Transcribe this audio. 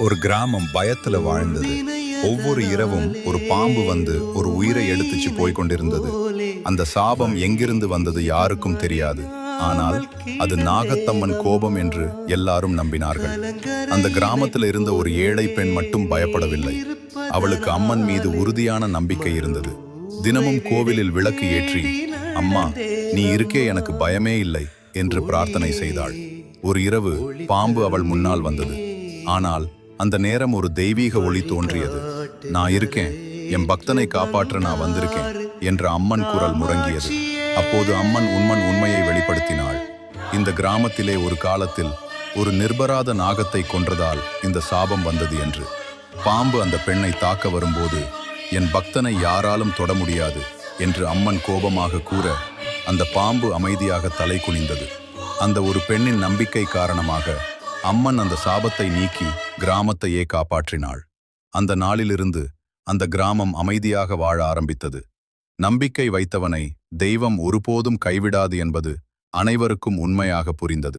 ஒரு கிராமம் பயத்துல வாழ்ந்தது. ஒவ்வொரு இரவும் ஒரு பாம்பு வந்து ஒரு உயிரை எடுத்துச்சு போய் கொண்டிருந்தது. அந்த சாபம் எங்கிருந்து வந்தது யாருக்கும் தெரியாது. ஆனால் அது நாகத்தம்மன் கோபம் என்று எல்லாரும் நம்பினார்கள். அந்த கிராமத்தில் இருந்த ஒரு ஏழை பெண் மட்டும் பயப்படவில்லை. அவளுக்கு அம்மன் மீது உறுதியான நம்பிக்கை இருந்தது. தினமும் கோவிலில் விளக்கு ஏற்றி, அம்மா, நீ இருக்கே, எனக்கு பயமே இல்லை என்று பிரார்த்தனை செய்தாள். ஒரு இரவு பாம்பு அவள் முன்னால் வந்தது. ஆனால் அந்த நேரம் ஒரு தெய்வீக ஒளி தோன்றியது. நான் இருக்கேன், என் பக்தனை காப்பாற்ற நான் வந்திருக்கேன் என்ற அம்மன் குரல் முழங்கியது. அப்போது அம்மன் உண்மையை வெளிப்படுத்தினாள். இந்த கிராமத்திலே ஒரு காலத்தில் ஒரு நிர்பராத நாகத்தை கொன்றதால் இந்த சாபம் வந்தது என்று. பாம்பு அந்த பெண்ணை தாக்க வரும்போது, என் பக்தனை யாராலும் தொட முடியாது என்று அம்மன் கோபமாக கூற, அந்த பாம்பு அமைதியாக தலை குனிந்தது. அந்த ஒரு பெண்ணின் நம்பிக்கை காரணமாக அம்மன் அந்த சாபத்தை நீக்கி கிராமத்தையே காப்பாற்றினாள். அந்த நாளிலிருந்து அந்த கிராமம் அமைதியாக வாழ ஆரம்பித்தது. நம்பிக்கை வைத்தவனை தெய்வம் ஒருபோதும் கைவிடாது என்பது அனைவருக்கும் உண்மையாக புரிந்தது.